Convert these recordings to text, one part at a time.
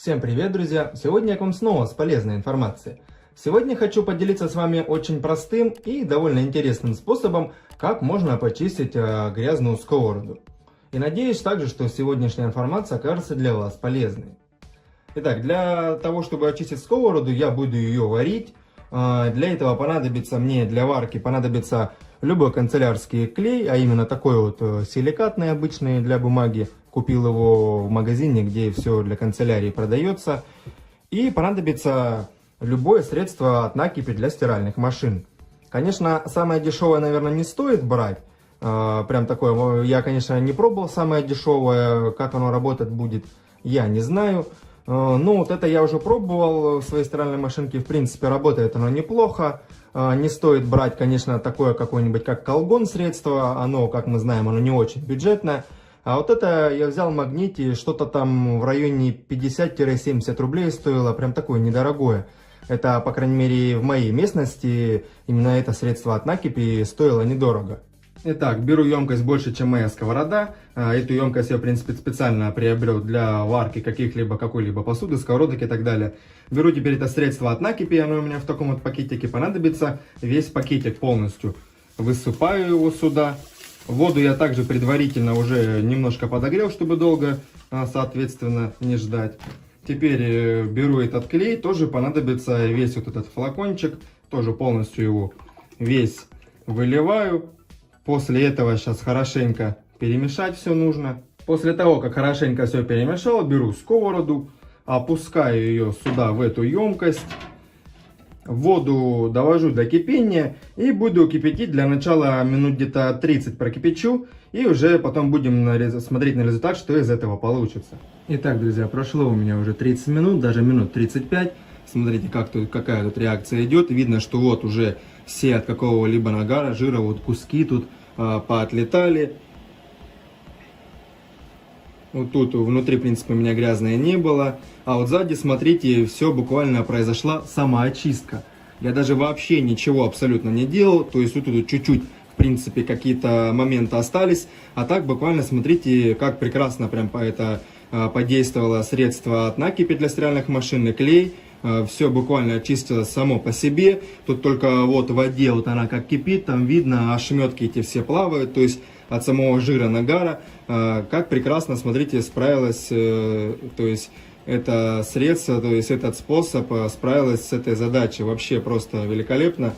Всем привет, друзья! Сегодня я к вам снова с полезной информацией. Сегодня хочу поделиться с вами очень простым и довольно интересным способом, как можно почистить грязную сковороду. И надеюсь также, что сегодняшняя информация окажется для вас полезной. Итак, для того, чтобы очистить сковороду, я буду ее варить. Для этого понадобится мне, для варки понадобится любой канцелярский клей, а именно такой вот силикатный обычный для бумаги. Купил его в магазине, где все для канцелярии продается. И понадобится любое средство от накипи для стиральных машин. Конечно, самое дешевое, наверное, не стоит брать. Прям такое, я, конечно, не пробовал самое дешевое, как оно работать будет, я не знаю. Но вот это я уже пробовал в своей стиральной машинке, в принципе, работает оно неплохо. Не стоит брать, конечно, такое какое-нибудь, как колгон средство, оно, как мы знаем, оно не очень бюджетное. А вот это я взял в Магните, что-то там в районе 50-70 рублей стоило, прям такое недорогое. Это, по крайней мере, в моей местности именно это средство от накипи стоило недорого. Итак, беру емкость больше, чем моя сковорода. Эту емкость я, в принципе, специально приобрел для варки какой-либо посуды, сковородок и так далее. Беру теперь это средство от накипи, оно у меня в таком вот пакетике понадобится. Весь пакетик полностью высыпаю его сюда. Воду я также предварительно уже немножко подогрел, чтобы долго, соответственно, не ждать. Теперь беру этот клей, тоже понадобится весь вот этот флакончик, тоже полностью его весь выливаю. После этого сейчас хорошенько перемешать все нужно. После того, как хорошенько все перемешал, беру сковороду, опускаю ее сюда, в эту емкость. Воду довожу до кипения и буду кипятить для начала минут где-то 30 прокипячу. И уже потом будем смотреть на результат, что из этого получится. Итак, друзья, прошло у меня уже 30 минут, даже минут 35. Смотрите, какая тут реакция идет. Видно, что вот уже все от какого-либо нагара, жира, вот куски тут поотлетали. Вот тут внутри, в принципе, у меня грязное не было. А вот сзади, смотрите, все буквально произошла самоочистка. Я даже вообще ничего абсолютно не делал. То есть вот тут чуть-чуть, в принципе, какие-то моменты остались. А так буквально, смотрите, как прекрасно прям это подействовало средство от накипи для стиральных машин и клей. Все буквально очистилось само по себе. Тут только вот в воде вот она как кипит, там видно, ошметки эти все плавают. То есть от самого жира, нагара, как прекрасно, смотрите, справилась, то есть это средство, то есть этот способ справилась с этой задачей. Вообще просто великолепно.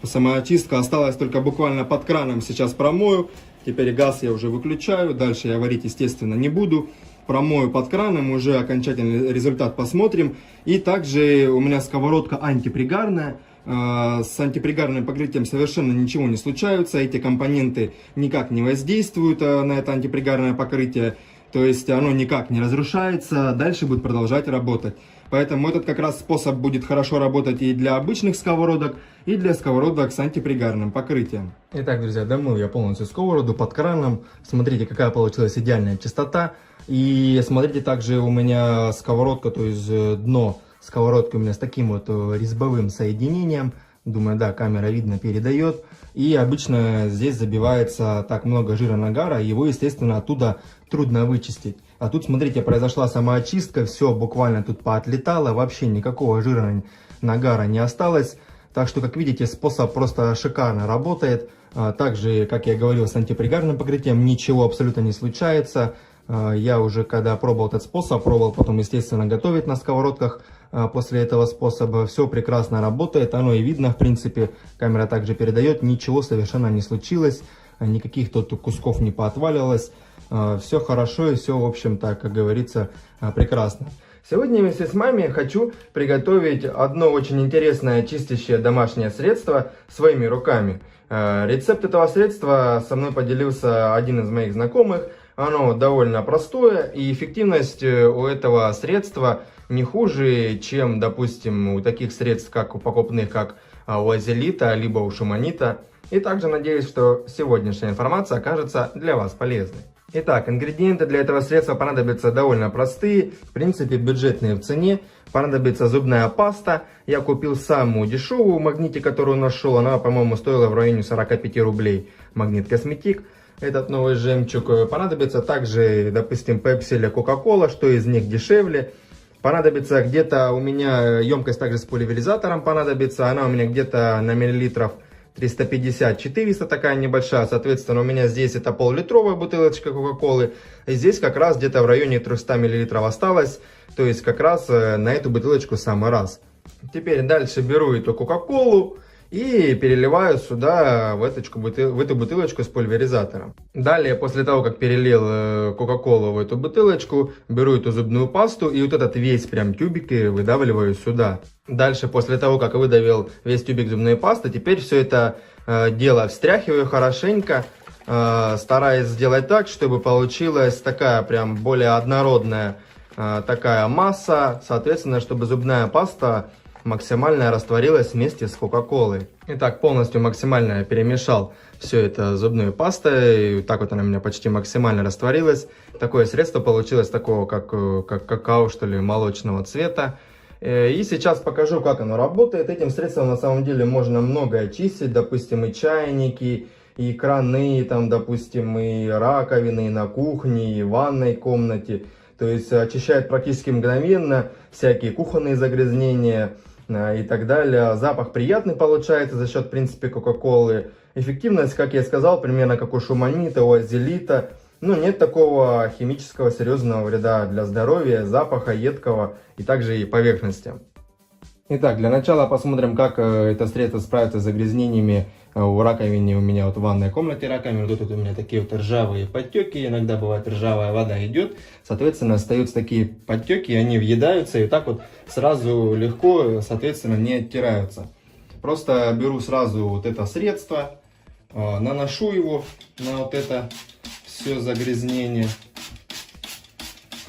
Самоочистка осталась только буквально под краном, сейчас промою. Теперь газ я уже выключаю, дальше я варить, естественно, не буду. Промою под краном, уже окончательный результат посмотрим. И также у меня сковородка антипригарная. С антипригарным покрытием совершенно ничего не случается. Эти компоненты никак не воздействуют на это антипригарное покрытие. То есть оно никак не разрушается. Дальше будет продолжать работать. Поэтому этот как раз способ будет хорошо работать и для обычных сковородок, и для сковородок с антипригарным покрытием. Итак, друзья, домыл я полностью сковороду под краном. Смотрите, какая получилась идеальная чистота. И смотрите, также у меня сковородка, то есть дно сковородки у меня с таким вот резьбовым соединением. Думаю, да, камера видно передает. И обычно здесь забивается так много жира, нагара, его, естественно, оттуда трудно вычистить. А тут, смотрите, произошла самоочистка, все буквально тут поотлетало, вообще никакого жира, нагара не осталось. Так что, как видите, способ просто шикарно работает. Также, как я говорил, с антипригарным покрытием ничего абсолютно не случается. Я уже, когда пробовал этот способ, пробовал потом, естественно, готовить на сковородках. После этого способа все прекрасно работает, оно и видно, в принципе, камера также передает, ничего совершенно не случилось, никаких тут кусков не поотваливалось, все хорошо и все, в общем-то, как говорится, прекрасно. Сегодня вместе с вами хочу приготовить одно очень интересное чистящее домашнее средство своими руками. Рецепт этого средства со мной поделился один из моих знакомых. Оно довольно простое, и эффективность у этого средства не хуже, чем, допустим, у таких средств, как у покупных, как у Азелита, либо у Шуманита. И также надеюсь, что сегодняшняя информация окажется для вас полезной. Итак, ингредиенты для этого средства понадобятся довольно простые, в принципе бюджетные в цене. Понадобится зубная паста. Я купил самую дешевую в Магните, которую нашел. Она, по-моему, стоила в районе 45 рублей. Магнит Косметик. этот новый жемчуг. Понадобится также, допустим, Pepsi или Coca-Cola, что из них дешевле. Понадобится где-то у меня емкость также с пульверизатором понадобится. Она у меня где-то на миллилитров 350-400, такая небольшая. Соответственно, у меня здесь это пол-литровая бутылочка Кока-Колы. И здесь как раз где-то в районе 300 миллилитров осталось. То есть как раз на эту бутылочку самый раз. Теперь дальше беру эту Кока-Колу и переливаю сюда в эту бутылочку с пульверизатором. Далее, после того, как перелил Кока-Колу в эту бутылочку, беру эту зубную пасту и вот этот весь прям тюбик выдавливаю сюда. Дальше, после того, как выдавил весь тюбик зубной пасты, теперь все это дело встряхиваю хорошенько, стараясь сделать так, чтобы получилась такая прям более однородная такая масса, соответственно, чтобы зубная паста максимально растворилась вместе с Кока-Колой. Итак, полностью максимально перемешал все это зубной пастой. И так вот она у меня почти максимально растворилась. Такое средство получилось такого, как какао, что ли, молочного цвета. И сейчас покажу, как оно работает. Этим средством на самом деле можно многое очистить. Допустим, и чайники, и краны, там, допустим, и раковины, и на кухне, и в ванной комнате. То есть очищает практически мгновенно всякие кухонные загрязнения и так далее. Запах приятный получается за счет, в принципе, Кока-Колы. Эффективность, как я сказал, примерно как у шуманита, у азелита. Но нет такого химического серьезного вреда для здоровья, запаха едкого и также и поверхности. Итак, для начала посмотрим, как это средство справится с загрязнениями в раковине. У меня вот в ванной комнате раковина, тут у меня такие вот ржавые подтеки, иногда бывает ржавая вода идет, соответственно остаются такие подтеки, они въедаются и так вот сразу легко, соответственно, не оттираются. Просто беру сразу вот это средство, наношу его на вот это все загрязнение,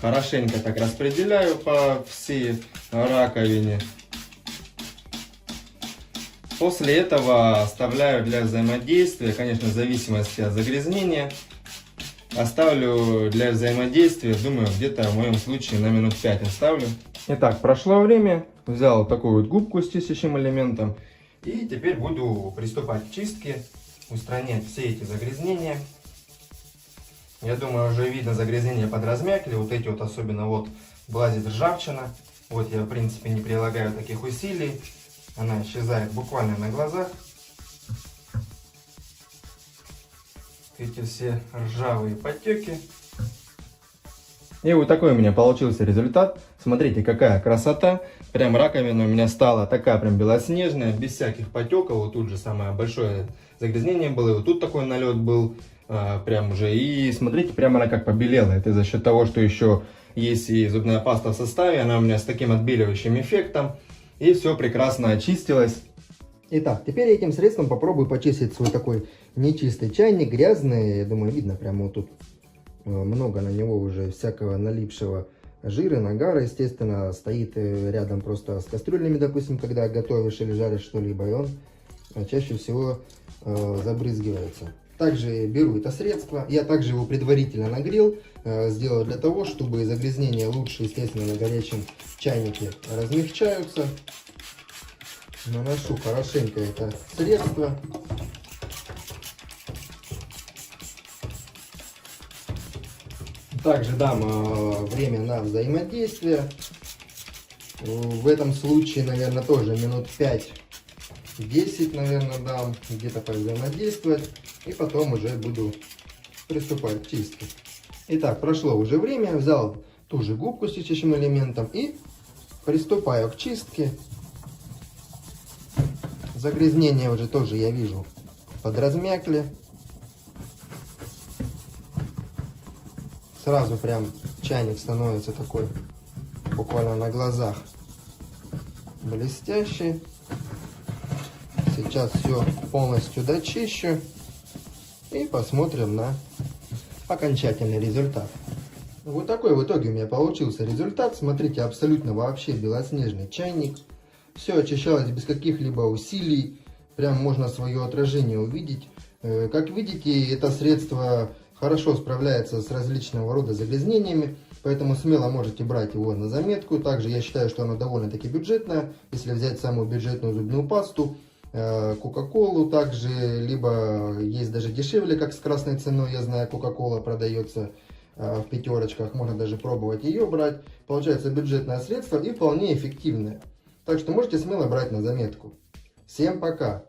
хорошенько так распределяю по всей раковине. После этого оставляю для взаимодействия, конечно, в зависимости от загрязнения, оставлю для взаимодействия, думаю, где-то в моем случае на минут 5 оставлю. Итак, прошло время, взял такую вот губку с чистящим элементом и теперь буду приступать к чистке, устранять все эти загрязнения. Я думаю, уже видно, загрязнения подразмякли, вот эти вот особенно вот влазит ржавчина. Вот я в принципе не прилагаю таких усилий. Она исчезает буквально на глазах. Эти все ржавые подтеки. И вот такой у меня получился результат. Смотрите, какая красота. Прям раковина у меня стала такая прям белоснежная, без всяких потеков. Вот тут же самое большое загрязнение было. И вот тут такой налет был. Прям уже. И смотрите, прям она как побелела. Это за счет того, что еще есть и зубная паста в составе. Она у меня с таким отбеливающим эффектом. И все прекрасно очистилось. Итак, теперь я этим средством попробую почистить свой такой нечистый чайник, грязный. Я думаю, видно прямо вот тут много на него уже всякого налипшего жира, нагара, естественно. Стоит рядом просто с кастрюлями, допустим, когда готовишь или жаришь что-либо, и он чаще всего забрызгивается. Также беру это средство, я также его предварительно нагрел, сделал для того, чтобы загрязнения лучше, естественно, на горячем чайнике размягчаются. Наношу хорошенько это средство. Также дам время на взаимодействие. В этом случае, наверное, тоже минут 5-10, наверное, дам где-то повзаимодействовать. И потом уже буду приступать к чистке. Итак, прошло уже время. Взял ту же губку с чистящим элементом и приступаю к чистке. Загрязнения уже тоже, я вижу, подразмякли. Сразу прям чайник становится такой буквально на глазах блестящий. Сейчас все полностью дочищу и посмотрим на окончательный результат. Вот такой в итоге у меня получился результат. Смотрите, абсолютно вообще белоснежный чайник. Все очищалось без каких-либо усилий. Прям можно свое отражение увидеть. Как видите, это средство хорошо справляется с различного рода загрязнениями. Поэтому смело можете брать его на заметку. Также я считаю, что оно довольно-таки бюджетное. Если взять самую бюджетную зубную пасту, Кока-колу также, либо есть даже дешевле, как с красной ценой, я знаю, Кока-кола продается в пятерочках, можно даже пробовать ее брать. Получается бюджетное средство и вполне эффективное. Так что можете смело брать на заметку. Всем пока!